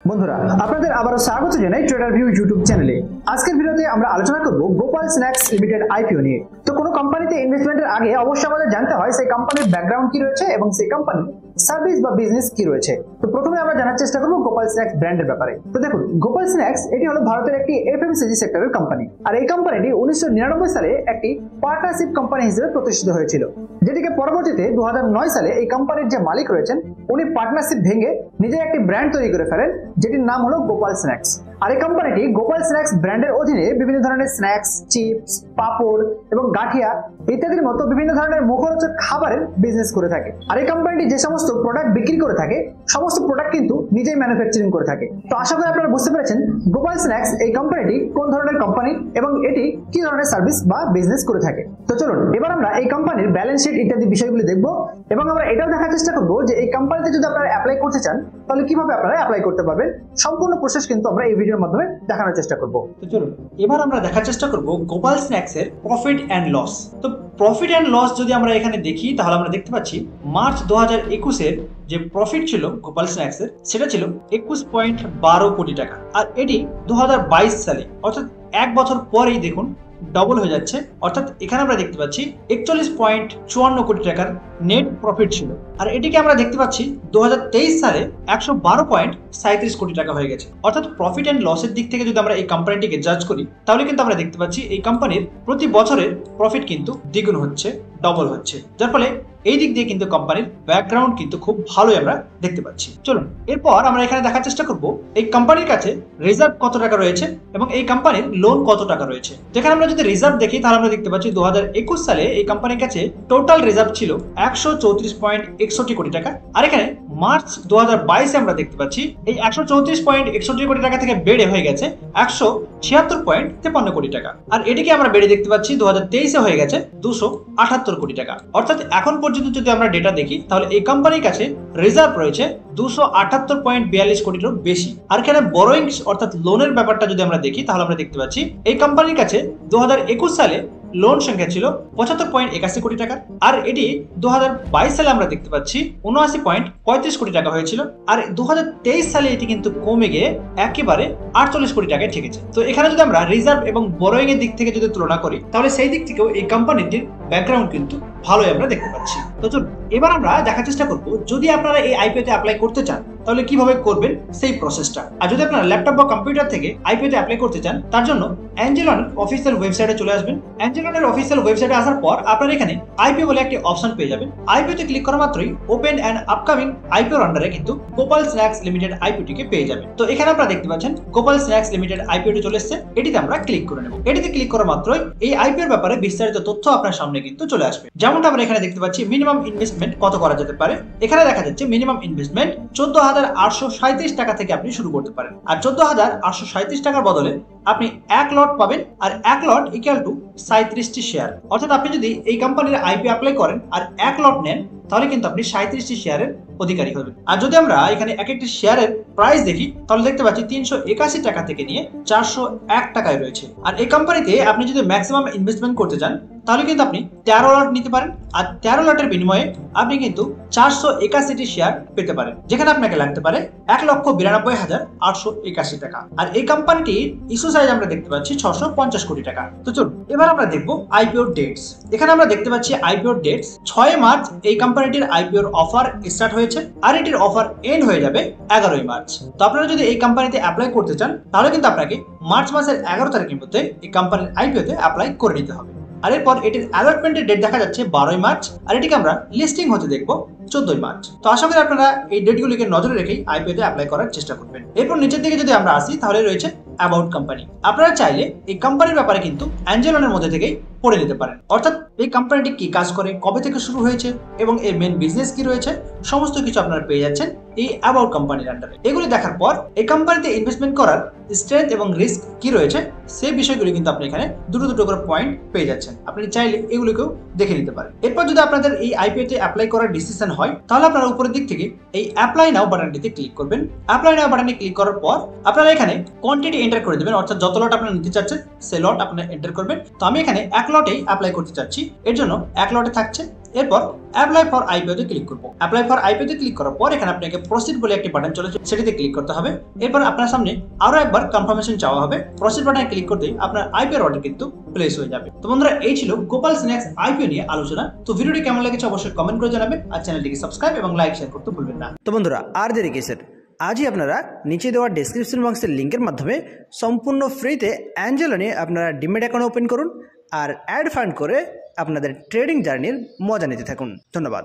বন্ধুরা আপনাদের আবারো স্বাগত জানাই ট্রেডার ভিউ ইউটিউব চ্যানেলে। আজকের ভিডিওতে আমরা আলোচনা করব গোপাল স্ন্যাক্স লিমিটেড আইপিও নিয়ে। তো কোনো কোম্পানিতে ইনভেস্টমেন্টের আগে অবশ্যই আমাদের জানতে হয় সেই কোম্পানির ব্যাকগ্রাউন্ড কি রয়েছে এবং সেই কোম্পানির সার্ভিস বা বিজনেস কি রয়েছে। তো প্রথমে আমরা জানার চেষ্টা করব গোপাল স্ন্যাক্স ব্র্যান্ডের ব্যাপারে। তো দেখুন, গোপাল স্ন্যাক্স এটি হলো ভারতের একটি এফএমসিজি সেক্টরের কোম্পানি, আর এই কোম্পানিটি 1999 সালে একটি পার্টনারশিপ কোম্পানি হিসেবে প্রতিষ্ঠিত হয়েছিল, যেটিকে পরবর্তীতে 2009 সালে এই কোম্পানির যে মালিক রয়েছেন উনি পার্টনারশিপ ভেঙে নিজের একটি ব্র্যান্ড তৈরি করে ফেলেন, যেটির নাম হলো গোপাল স্ন্যাক্স। আর এই কোম্পানিটি গোপাল স্ন্যাক্স ব্র্যান্ডের অধীনে বিভিন্ন ধরনের স্ন্যাক্স, চিপস, পাপড় এবং গাঠিয়া ইত্যাদির মতো বিভিন্ন ধরনের মুখরোচক খাবারের বিজনেস করে থাকে। আর এই কোম্পানিটি যে সমস্ত প্রোডাক্ট বিক্রি করে থাকে সমস্ত প্রোডাক্ট কিন্তু নিজেই ম্যানুফ্যাকচারিং করে থাকে। তো আশা করি আপনারা বুঝতে পেরেছেন গোপাল স্ন্যাক্স এই কোম্পানিটি কোন ধরনের কোম্পানি এবং এটি কি ধরনের সার্ভিস বা বিজনেস করে থাকে। তো চলুন এবার আমরা এই কোম্পানির ব্যালেন্স শিট ইত্যাদি বিষয়গুলি দেখব এবং আমরা এটাও দেখার চেষ্টা করব যে এই কোম্পানিতে যদি আপনারা অ্যাপ্লাই করতে চান তাহলে কিভাবে আপনারা অ্যাপ্লাই করতে পারবেন। সম্পূর্ণ প্রসেস কিন্তু আমরা এই ভিডিওর মাধ্যমে দেখানোর চেষ্টা করব। তো চলুন এবার আমরা দেখার চেষ্টা করব গোপাল স্ন্যাক্স এর প্রফিট এন্ড লস। তো প্রফিট এন্ড লস যদি আমরা এখানে দেখি তাহলে আমরা দেখতে পাচ্ছি মার্চ 2021 এর যে প্রফিট ছিল গোপাল স্ন্যাক্স এর সেটা ছিল 21.12 কোটি টাকা, আর এটি 2022 সালে অর্থাৎ এক বছর পরেই দেখুন ডবল হয়ে যাচ্ছে। অর্থাৎ এখানে আমরা দেখতে পাচ্ছি 41.54 কোটি টাকার নেট প্রফিট ছিল, আর এটিকে আমরা দেখতে পাচ্ছি 2023 সালে 112.37 কোটি টাকা হয়ে গেছে। অর্থাৎ প্রফিট এন্ড লসের দিক থেকে যদি আমরা এই কোম্পানিটিকে জাজ করি তাহলে কিন্তু আমরা দেখতে পাচ্ছি এই কোম্পানির প্রতি বছরের প্রফিট কিন্তু দ্বিগুণ হচ্ছে, ডবল হচ্ছে, যার ফলে এই দিক দিয়ে কিন্তু কোম্পানির ব্যাকগ্রাউন্ড কিন্তু খুব ভালোই আমরা দেখতে পাচ্ছি। চলুন এরপর আমরা এখানে দেখার চেষ্টা করব এই কোম্পানির কাছে রিজার্ভ কত টাকা রয়েছে এবং এই কোম্পানির লোন কত টাকা রয়েছে। যেখানে আমরা যদি রিজার্ভ দেখি তাহলে আমরা দেখতে পাচ্ছি 2021 সালে এই কোম্পানির কাছে টোটাল রিজার্ভ ছিল 134.61 কোটি টাকা, আর এখানে মার্চ 2022 আমরা দেখতে পাচ্ছি এই 134.61 কোটি টাকা থেকে বেড়ে হয়ে গেছে 176.53 কোটি টাকা, আর এটিকে আমরা বেড়ে দেখতে পাচ্ছি 2023 এ হয়ে গেছে 278 কোটি টাকা। অর্থাৎ এখন পর্যন্ত যদি আমরা ডেটা দেখি তাহলে এই কোম্পানির কাছে রিজার্ভ রয়েছে 278.42 কোটিরও বেশি। আর এখানে বরোয়িংস অর্থাৎ লোনের ব্যাপারটা যদি আমরা দেখি তাহলে আমরা দেখতে পাচ্ছি এই কোম্পানির কাছে 2021 সালে লোন সংখ্যা ছিল 75.81 কোটি টাকা, আর এটি 2022 সালে আমরা দেখতে পাচ্ছি 79.35 কোটি টাকা হয়েছিল, আর 2023 সালে এটি কিন্তু কমে গিয়ে একেবারে 48 কোটি টাকায় ঠেকেছে। তো এখানে যদি আমরা রিজার্ভ এবং বরোয়িং এর দিক থেকে যদি তুলনা করি তাহলে সেই দিক থেকেও এই কোম্পানিটির ব্যাকগ্রাউন্ড কিন্তু ভালোই আমরা দেখতে পাচ্ছি। তো চলুন এবার আমরা দেখার চেষ্টা করব যদি আপনারা এই আইপিও তে অ্যাপ্লাই করতে চান তাহলে কিভাবে করবেন সেই প্রসেসটা। আর যদি আপনারা ল্যাপটপ বা কম্পিউটার থেকে আইপিও তে অ্যাপ্লাই করতে চান তার জন্য অ্যাঞ্জেলন অফিসিয়াল ওয়েবসাইটে চলে আসবেন। অ্যাঞ্জেলনের অফিসিয়াল ওয়েবসাইটে আসার পর আপনারা এখানে আইপিও বলে একটি অপশন পেয়ে যাবেন। আইপিও তে ক্লিক করা মাত্রই ওপেন অ্যান্ড আপকামিং আইপিওর আন্ডারে কিন্তু গোপাল স্ন্যাক্স লিমিটেড আইপিওটিকে পেয়ে যাবেন। তো এখানে আপনারা দেখতে পাচ্ছেন গোপাল স্ন্যাক্স লিমিটেড আইপিওটি চলে এসেছে, এটিতে আমরা ক্লিক করে নেব। এটিতে ক্লিক করা মাত্রই এই আইপিওর ব্যাপারে বিস্তারিত তথ্য আপনার সামনে কিন্তু চলে আসবে। যেমনটা আমরা এখানে দেখতে পাচ্ছি মিনিমাম ইনভেস্টমেন্ট কত করা যেতে পারে। এখানে দেখা যাচ্ছে মিনিমাম ইনভেস্টমেন্ট 14,837 টাকা থেকে আপনি শুরু করতে পারেন, আর 14,837 টাকার বদলে আপনি 1 লট পাবেন, আর 1 লট ইকুয়াল টু 37টি শেয়ার। অর্থাৎ আপনি যদি এই কোম্পানির আইপিও অ্যাপ্লাই করেন আর 1 লট নেন তাহলে কিন্তু আপনি 37টি শেয়ারের অধিকারী হবেন। আর যদি আমরা এখানে এক একটি শেয়ারের প্রাইস দেখি তাহলে দেখতে পাচ্ছি 381 টাকা থেকে নিয়ে 401 টাকায় রয়েছে। আর এই কোম্পানিতে আপনি যদি ম্যাক্সিমাম ইনভেস্টমেন্ট করতে চান তাহলে কিন্তু আপনি 13 লট নিতে পারেন, আর 13 লটের বিনিময়ে আপনি কিন্তু 481টি শেয়ার পেতে পারেন, যেখানে আপনাকে লাগতে পারে 1,92,881 টাকা। আর এই কোম্পানিটির ইস্যু সাইজ আমরা দেখতে পাচ্ছি 650 কোটি টাকা। তো চলুন এবার আমরা দেখবো আইপিও ডেটস। এখানে আমরা দেখতে পাচ্ছি আইপিও ডেটস 6 মার্চ এই কোম্পানিটির আইপিওর অফার স্টার্ট হয়েছে, আর এটির অফার এন্ড হয়ে যাবে 11 মার্চ। তো আপনারা যদি এই কোম্পানিতে অ্যাপ্লাই করতে চান তাহলে কিন্তু আপনাকে মার্চ মাসের 11 তারিখের মধ্যে এই কোম্পানির আইপিওতে অ্যাপ্লাই করে নিতে হবে। আর এরপর এটির অ্যালটমেন্টের ডেট দেখা যাচ্ছে 12 মার্চ, আর এটিকে আমরা লিস্টিং হতে দেখবো 14 মার্চ। তো আশা করি আপনারা এই ডেটগুলিকে নজরে রেখেই আইপিওতে অ্যাপ্লাই করার চেষ্টা করবেন। এরপর নিচের দিকে যদি আমরা আসি তাহলে রয়েছে অ্যাবাউট কোম্পানি। আপনারা চাইলে এই কোম্পানির ব্যাপারে কিন্তু অ্যাঞ্জেলনের মধ্যে থেকেই পড়ে নিতে পারেন, অর্থাৎ এই কোম্পানিটি কি কাজ করে, কবে থেকে শুরু হয়েছে এবং এর মেন বিজনেস কি রয়েছে সমস্ত কিছু আপনারা পেয়ে যাচ্ছেন এই অ্যাবাউট কোম্পানির আন্ডারে। এগুলি দেখার পর এই কোম্পানিতে ইনভেস্টমেন্ট করার স্ট্রেংথ এবং রিস্ক কি রয়েছে সেই বিষয়গুলি কিন্তু আপনি এখানে দুটো করে পয়েন্ট পেয়ে যাচ্ছেন। আপনি চাইলে এগুলিকেও দেখে নিতে পারেন। এরপর যদি আপনাদের এই আইপিওতে অ্যাপ্লাই করার ডিসিশন হয় তাহলে আপনারা উপরের দিক থেকে এই অ্যাপ্লাই নাও বাটনটিতে ক্লিক করবেন। অ্যাপ্লাই নাও বাটনে ক্লিক করার পর আপনারা এখানে কোয়ান্টিটি এন্টার করে দেবেন, অর্থাৎ যত লট আপনারা নিতে চাচ্ছেন সেই লট আপনারা এন্টার করবেন। তো আমি এখানে 1 লটেই অ্যাপ্লাই করতে চাচ্ছি, এর জন্য 1 লটে থাকছে এরপর অ্যাপ্লাই ফর আইপিওতে ক্লিক করব। অ্যাপ্লাই ফর আইপিওতে ক্লিক করার পর এখানে আপনাকে প্রসিড বলে একটি বাটন চলে সেটিতে ক্লিক করতে হবে। এরপর আপনার সামনে আরো একবার কনফার্মেশন চাওয়া হবে। প্রসিড বাটনে ক্লিক করতেই আপনার আইপিও অর্ডার কিন্তু প্লেস হয়ে যাবে। তো বন্ধুরা, এই ছিল গোপাল স্ন্যাক্স আইপিও নিয়ে আলোচনা। তো ভিডিওটি কেমন লেগেছে অবশ্যই কমেন্ট করে জানাবেন, আর চ্যানেলটিকে সাবস্ক্রাইব এবং লাইক শেয়ার করতে ভুলবেন না। তো বন্ধুরা, আর দেরি কিসের, আজই আপনারা নিচে দেওয়া ডেসক্রিপশন বক্সের লিঙ্কের মাধ্যমে সম্পূর্ণ ফ্রিতে অ্যাঞ্জেলো নিয়ে আপনারা ডিমেট অ্যাকাউন্ট ওপেন করুন আর অ্যাড ফান্ড করে আপনাদের ট্রেডিং জার্নির মজা নিতে থাকুন। ধন্যবাদ।